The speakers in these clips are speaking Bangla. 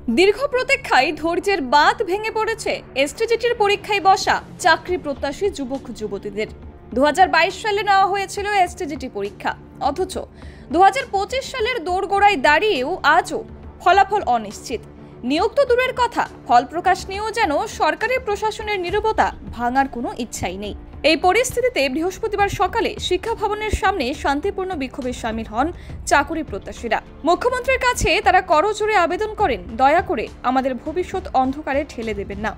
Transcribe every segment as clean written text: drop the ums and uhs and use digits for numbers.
দীর্ঘ প্রতীক্ষায় ধৈর্যের বাঁধ ভেঙে পড়েছে এসটিজিটির পরীক্ষায় বসা চাকরি প্রত্যাশী যুবক যুবতীদের। 2022 সালে নেওয়া হয়েছিল এসটিজিটি পরীক্ষা, অথচ 2025 সালের দোরগোড়ায় দাঁড়িয়েও আজও ফলাফল অনিশ্চিত। নিয়োগ তো দূরের কথা, ফল প্রকাশ নিয়েও যেন সরকারি প্রশাসনের নীরবতা ভাঙার কোনো ইচ্ছাই নেই। এই পরিস্থিতিতে বৃহস্পতিবার সকালে শিক্ষা ভবনের সামনে শান্তিপূর্ণ বিক্ষোভে শামিল হন চাকরি প্রত্যাশীরা। মুখ্যমন্ত্রীর কাছে তারা করজোড়ে আবেদন করেন, দয়া করে আমাদের ভবিষ্যৎ অন্ধকারে ঠেলে দেবেন না।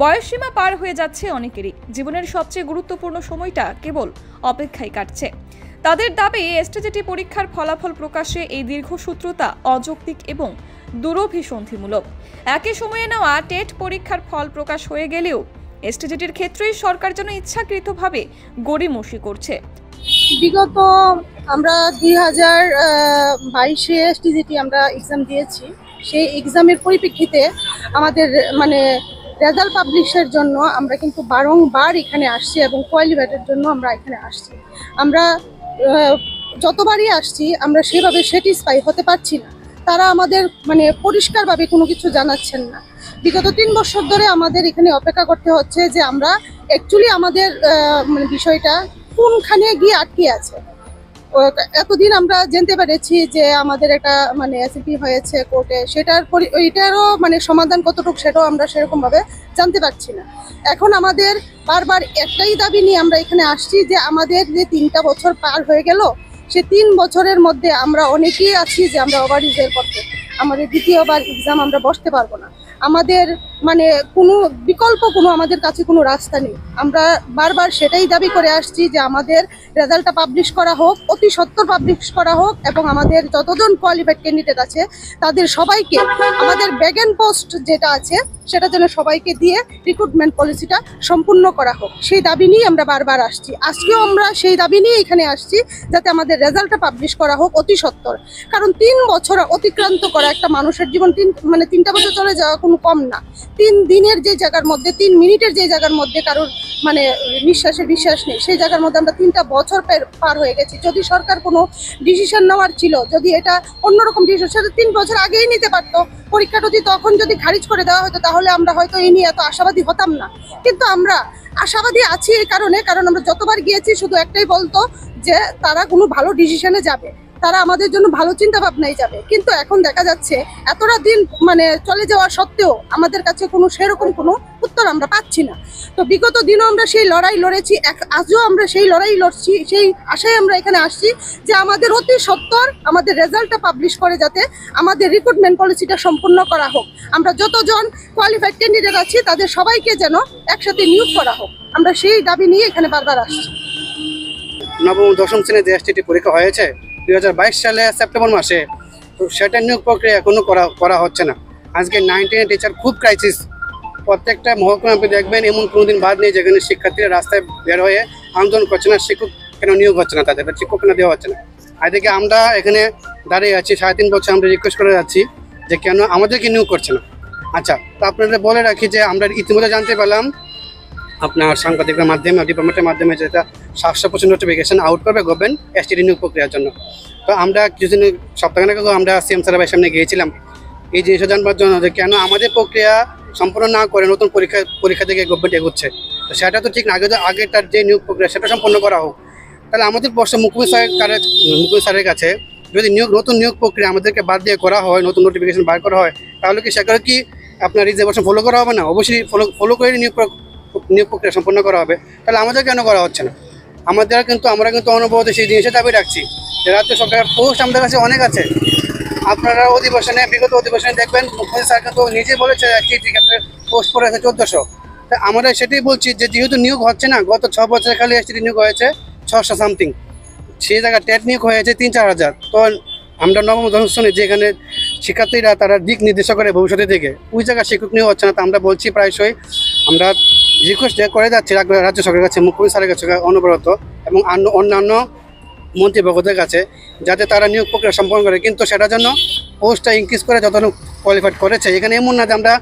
বয়সসীমা পার হয়ে যাচ্ছে অনেকেরই, জীবনের সবচেয়ে গুরুত্বপূর্ণ সময়টা কেবল অপেক্ষায় কাটছে। তাদের দাবি, এসটিজিটি পরীক্ষার ফলাফল প্রকাশে এই দীর্ঘসূত্রতা অযৌক্তিক এবং দুরভিসন্ধিমূলক। একই সময়ে নেওয়া টেট পরীক্ষার ফল প্রকাশ হয়ে গেলেও এসটিজিটির ক্ষেত্রেই সরকার যেন ইচ্ছাকৃতভাবে গড়িমসি করছে। বিগত আমরা 2022-এ এসটিজিটি আমরা এক্সাম দিয়েছি। সেই এক্সামের পরিপ্রেক্ষিতে আমাদের রেজাল্ট পাবলিশের জন্য আমরা কিন্তু বারংবার এখানে আসছি এবং কোয়ালিফাইডের জন্য আমরা এখানে আসছি। আমরা যতবারই আসছি আমরা সেভাবে স্যাটিসফাই হতে পারছি না। তারা আমাদের পরিষ্কারভাবে কোনো কিছু জানাচ্ছেন না। বিগত 3 বছর ধরে আমাদের এখানে অপেক্ষা করতে হচ্ছে যে আমরা অ্যাকচুয়ালি আমাদের বিষয়টা কোনখানে গিয়ে আটকে আছে। এতদিন আমরা জানতে পেরেছি যে আমাদের একটা এসিপি হয়েছে কোর্টে, এটারও সমাধান কতটুকু সেটাও আমরা সেরকমভাবে জানতে পারছি না। এখন আমাদের বারবার একটাই দাবি নিয়ে আমরা এখানে আসছি যে আমাদের যে 3টা বছর পার হয়ে গেল, সে 3 বছরের মধ্যে আমরা অনেকেই আছি যে আমরা ওভারইজের পথে, আমাদের দ্বিতীয়বার এক্সাম আমরা বসতে পারবো না। আমাদের কোনো বিকল্প আমাদের কাছে কোনো রাস্তা নেই। আমরা বারবার সেটাই দাবি করে আসছি যে আমাদের রেজাল্টটা পাবলিশ করা হোক, অতি সত্বর পাবলিশ করা হোক এবং আমাদের যতজন কোয়ালিফাইড ক্যান্ডিডেট আছে তাদের সবাইকে আমাদের ভ্যাকেন্ট পোস্ট যেটা আছে সেটা যেন সবাইকে দিয়ে রিক্রুটমেন্ট পলিসিটা সম্পূর্ণ করা হোক, সেই দাবি নিয়ে আমরা বারবার আসছি। আজকেও আমরা সেই দাবি নিয়ে এখানে আসছি যাতে আমাদের রেজাল্টটা পাবলিশ করা হোক অতি সত্বর। কারণ 3 বছর অতিক্রান্ত করা একটা মানুষের জীবন, 3টা বছর চলে যাওয়া কোনো কম না। 3 দিনের যে জায়গার মধ্যে, 3 মিনিটের যে জায়গার মধ্যে কারোর নিঃশ্বাসের বিশ্বাস নেই, সেই জায়গার মধ্যে আমরা 3টা বছর পার হয়ে গেছি। যদি সরকার কোনো ডিসিশন নেওয়ার ছিল, যদি এটা অন্যরকম ডিসিশন, সেটা 3 বছর আগেই নিতে পারতো। পরীক্ষাটা যদি তখন যদি খারিজ করে দেওয়া হতো তাহলে আমরা হয়তো এই নিয়ে এত আশাবাদী হতাম না। কিন্তু আমরা আশাবাদী আছি এই কারণে, কারণ আমরা যতবার গিয়েছি শুধু একটাই বলতো যে তারা কোনো ভালো ডিসিশনে যাবে, তারা আমাদের জন্য ভালো চিন্তা ভাবনাই যাবে। কিন্তু এখন দেখা যাচ্ছে এতটা দিন চলে যাওয়া সত্ত্বেও আমাদের কাছে সেরকম কোনো উত্তর আমরা পাচ্ছি না। তো বিগত দিনও আমরা সেই লড়াই লড়েছি, আজও আমরা সেই লড়াই লড়ছি, সেই আশায় আমরা এখানে আসছি যে আমাদের অতি সত্বর আমাদের রেজাল্টটা পাবলিশ করে যাতে আমাদের রিক্রুটমেন্ট পলিসিটা সম্পূর্ণ করা হোক। আমরা যতজন কোয়ালিফাইড ক্যান্ডিডেট আছি তাদের সবাইকে যেন একসাথে নিয়োগ করা হোক, আমরা সেই দাবি নিয়ে এখানে বারবার আসছি। নবম দশম শ্রেণীতে এসটিটি পরীক্ষা হয়েছে 2022 সালে সেপ্টেম্বর মাসে, তো সেটা নিয়োগ প্রক্রিয়া এখনো করা হচ্ছে না। আজকে 9-10 টিচার খুব ক্রাইসিস। প্রত্যেকটা মহকুমা আপনি দেখবেন এমন কোনোদিন বাদ নেই যেখানে শিক্ষার্থীরা রাস্তায় বের হয়ে আন্দোলন করছে না, শিক্ষক কেন নিয়োগ হচ্ছে না, তাদের শিক্ষক কেন দেওয়া হচ্ছে না। এদিকে আমরা এখানে দাঁড়িয়ে আছি 3.5 বছর, আমরা রিকোয়েস্ট করে যাচ্ছি যে কেন আমাদেরকে নিয়োগ করছে না। আচ্ছা, তো আপনাদের বলে রাখি যে আমরা ইতিমধ্যে জানতে পারলাম আপনার সাংবাদিকদের মাধ্যমে, ডিপার্টমেন্টের মাধ্যমে যেটা 700% নোটিফিকেশন আউট করবে গভর্নমেন্ট এসটিডি নিয়োগ প্রক্রিয়ার জন্য। তো আমরা কিছুদিন সপ্তাহখানেক আগে আমরা সিএম স্যারের সামনে গিয়েছিলাম এই জিনিসটা জানবার জন্য যে কেন আমাদের প্রক্রিয়া সম্পূর্ণ না করে নতুন পরীক্ষা থেকে গভর্নমেন্ট এগোচ্ছে। তো সেটা তো ঠিক না, আগেটার যে নিয়োগ প্রক্রিয়া সেটা সম্পন্ন করা হোক। তাহলে আমাদের প্রশ্ন মুখ্যমন্ত্রী স্যারের কাছে, যদি নতুন নিয়োগ প্রক্রিয়া আমাদেরকে বাদ দিয়ে করা হয়, নতুন নোটিফিকেশন বার করা হয়, তাহলে কি সেগুলো কি আপনার রিজার্ভেশন ফলো করা হবে না? অবশ্যই ফলো করে নিয়োগ প্রক্রিয়া সম্পন্ন করা হবে। তাহলে আমাদের কেন করা হচ্ছে না? আমরা কিন্তু অনুভূত সেই জিনিসের দাবি রাখছি যে রাজ্য সরকারের পোস্ট আমাদের কাছে অনেক আছে। আপনারা বিগত অধিবেশনে দেখবেন মুখ্যমন্ত্রী স্যার কিন্তু নিজে বলেছে একটি ক্ষেত্রে পোস্ট পড়ে আছে 1400। তা আমরা সেটাই বলছি যে যেহেতু নিয়োগ হচ্ছে না, গত 6 বছরে খালি এসটি নিয়োগ হয়েছে 600 সামথিং, সেই জায়গায় টেট নিয়োগ হয়েছে 3-4 হাজার। তো আমরা নবম দশম শ্রেণী যেখানে শিক্ষার্থীরা তারা দিক নির্দেশক করে ভবিষ্যতের দিকে, ওই জায়গায় শিক্ষক নিয়োগ হচ্ছে না। তা আমরা বলছি প্রায়শই, আমরা রিকোয়েস্ট করে যাচ্ছি রাজ্য সরকারের কাছে, মুখ্যমন্ত্রী স্যারের কাছে অনবরত এবং অন্যান্য মন্ত্রীবর্গদের কাছে, যাতে তারা নিয়োগ প্রক্রিয়া সম্পন্ন করে। কিন্তু সেটার জন্য পোস্টটা ইনক্রিজ করে যতজন কোয়ালিফাইড করেছে। এখানে এমন না যে আমরা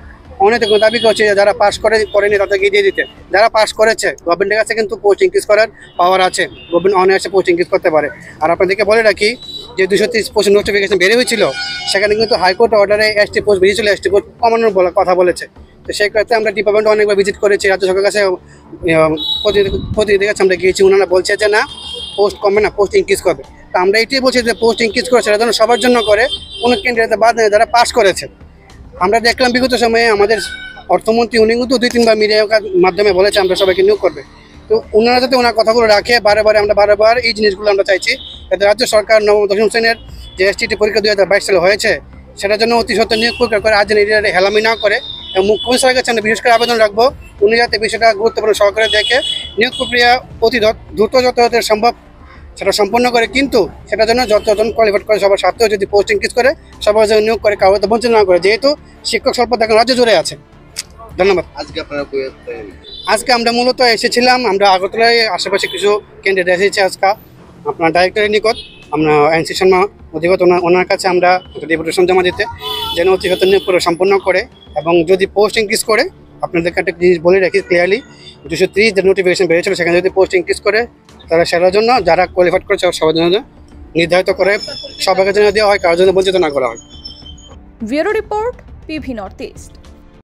অনেক দাবি করছি যারা পাস করেনি তাদেরকে দিয়ে দিতে। যারা পাস করেছে গভর্নমেন্টের কাছে কিন্তু পোস্ট ইনক্রিজ করার পাওয়ার আছে, গভর্নমেন্ট অনায়াসে পোস্ট ইনক্রিজ করতে পারে। আর আপনাদেরকে বলে রাখি যে 230 পোস্ট নোটিফিকেশন বের হয়েছিল, সেখানে কিন্তু হাইকোর্ট অর্ডারে এসটি পোস্ট বেরিয়েছিল, এসটি পোস্ট কমানোর কথা বলেছে। তো সেই ক্ষেত্রে আমরা ডিপার্টমেন্টে অনেকবার ভিজিট করেছি, রাজ্য সরকারের কাছে প্রতিনিধির কাছে আমরা গিয়েছি, ওনারা বলছে যে না পোস্ট কমবে না, পোস্ট ইনক্রিজ করবে। তো আমরা এটাই বলছি যে পোস্ট ইনক্রিজ করে সেটা যেন সবার জন্য করে, কোনো ক্যান্ডিডেট বাদ নেই যারা পাস করেছে। আমরা দেখলাম বিগত সময়ে আমাদের অর্থমন্ত্রী উনি কিন্তু 2-3বার মিডিয়ার মাধ্যমে বলেছে আমরা সবাইকে নিয়োগ করবে। তো ওনারা যাতে ওনার কথাগুলো রাখে, আমরা বারবার এই জিনিসগুলো আমরা চাইছি যাতে রাজ্য সরকার নবম দশম শ্রেণীর যে এসটিটি পরীক্ষা 2022 সালে হয়েছে সেটার জন্য অতি সত্ত্বর নিয়োগ প্রক্রিয়া করে আজ এটা হেলামি না করে। এবং মুখ্যমন্ত্রীর কাছে আমরা বিশেষ করে আবেদন রাখবো উনি যাতে বিষয়টা গুরুত্বপূর্ণ সহকারে দেখে নিয়োগ প্রক্রিয়া অতি দ্রুত যত সম্ভব সেটা সম্পন্ন করে, কিন্তু সেটার জন্য যতজন কোয়ালিফাইড করে সবার স্বার্থে যদি পোস্ট ইনক্রিজ করে সবার জন্য নিয়োগ করে, কাউকে বঞ্চিত না করে, যেহেতু শিক্ষক স্বল্পতা এখন রাজ্য জুড়ে আছে। ধন্যবাদ। আজকে আমরা মূলত এসেছিলাম, আমরা আগরতলায় আশেপাশে কিছু ক্যান্ডিডেট এসেছি আজকে আপনার ডাইরেক্টরের নিকট, আমরা এনসি শর্মা অধিগত ওনার কাছে আমরা ডেপুটেশন জমা দিতে যেন অতি সত্ত্বর নিয়োগ করে সম্পন্ন করে, এবং যদি পোস্ট ইনক্রিজ করে আপনাদেরকে একটা জিনিস বলে রাখি ক্লিয়ারলি, 230 যে নোটিফিকেশন বেরিয়েছিল সেখানে যদি পোস্ট ইনক্রিজ করে তারা সেটার জন্য যারা কোয়ালিফাইড করেছে সবার জন্য নির্ধারিত করে সবাইকে জন্য দেওয়া হয়, কারোর জন্য বঞ্চিত না করা হয়। Bureau report, PV north east.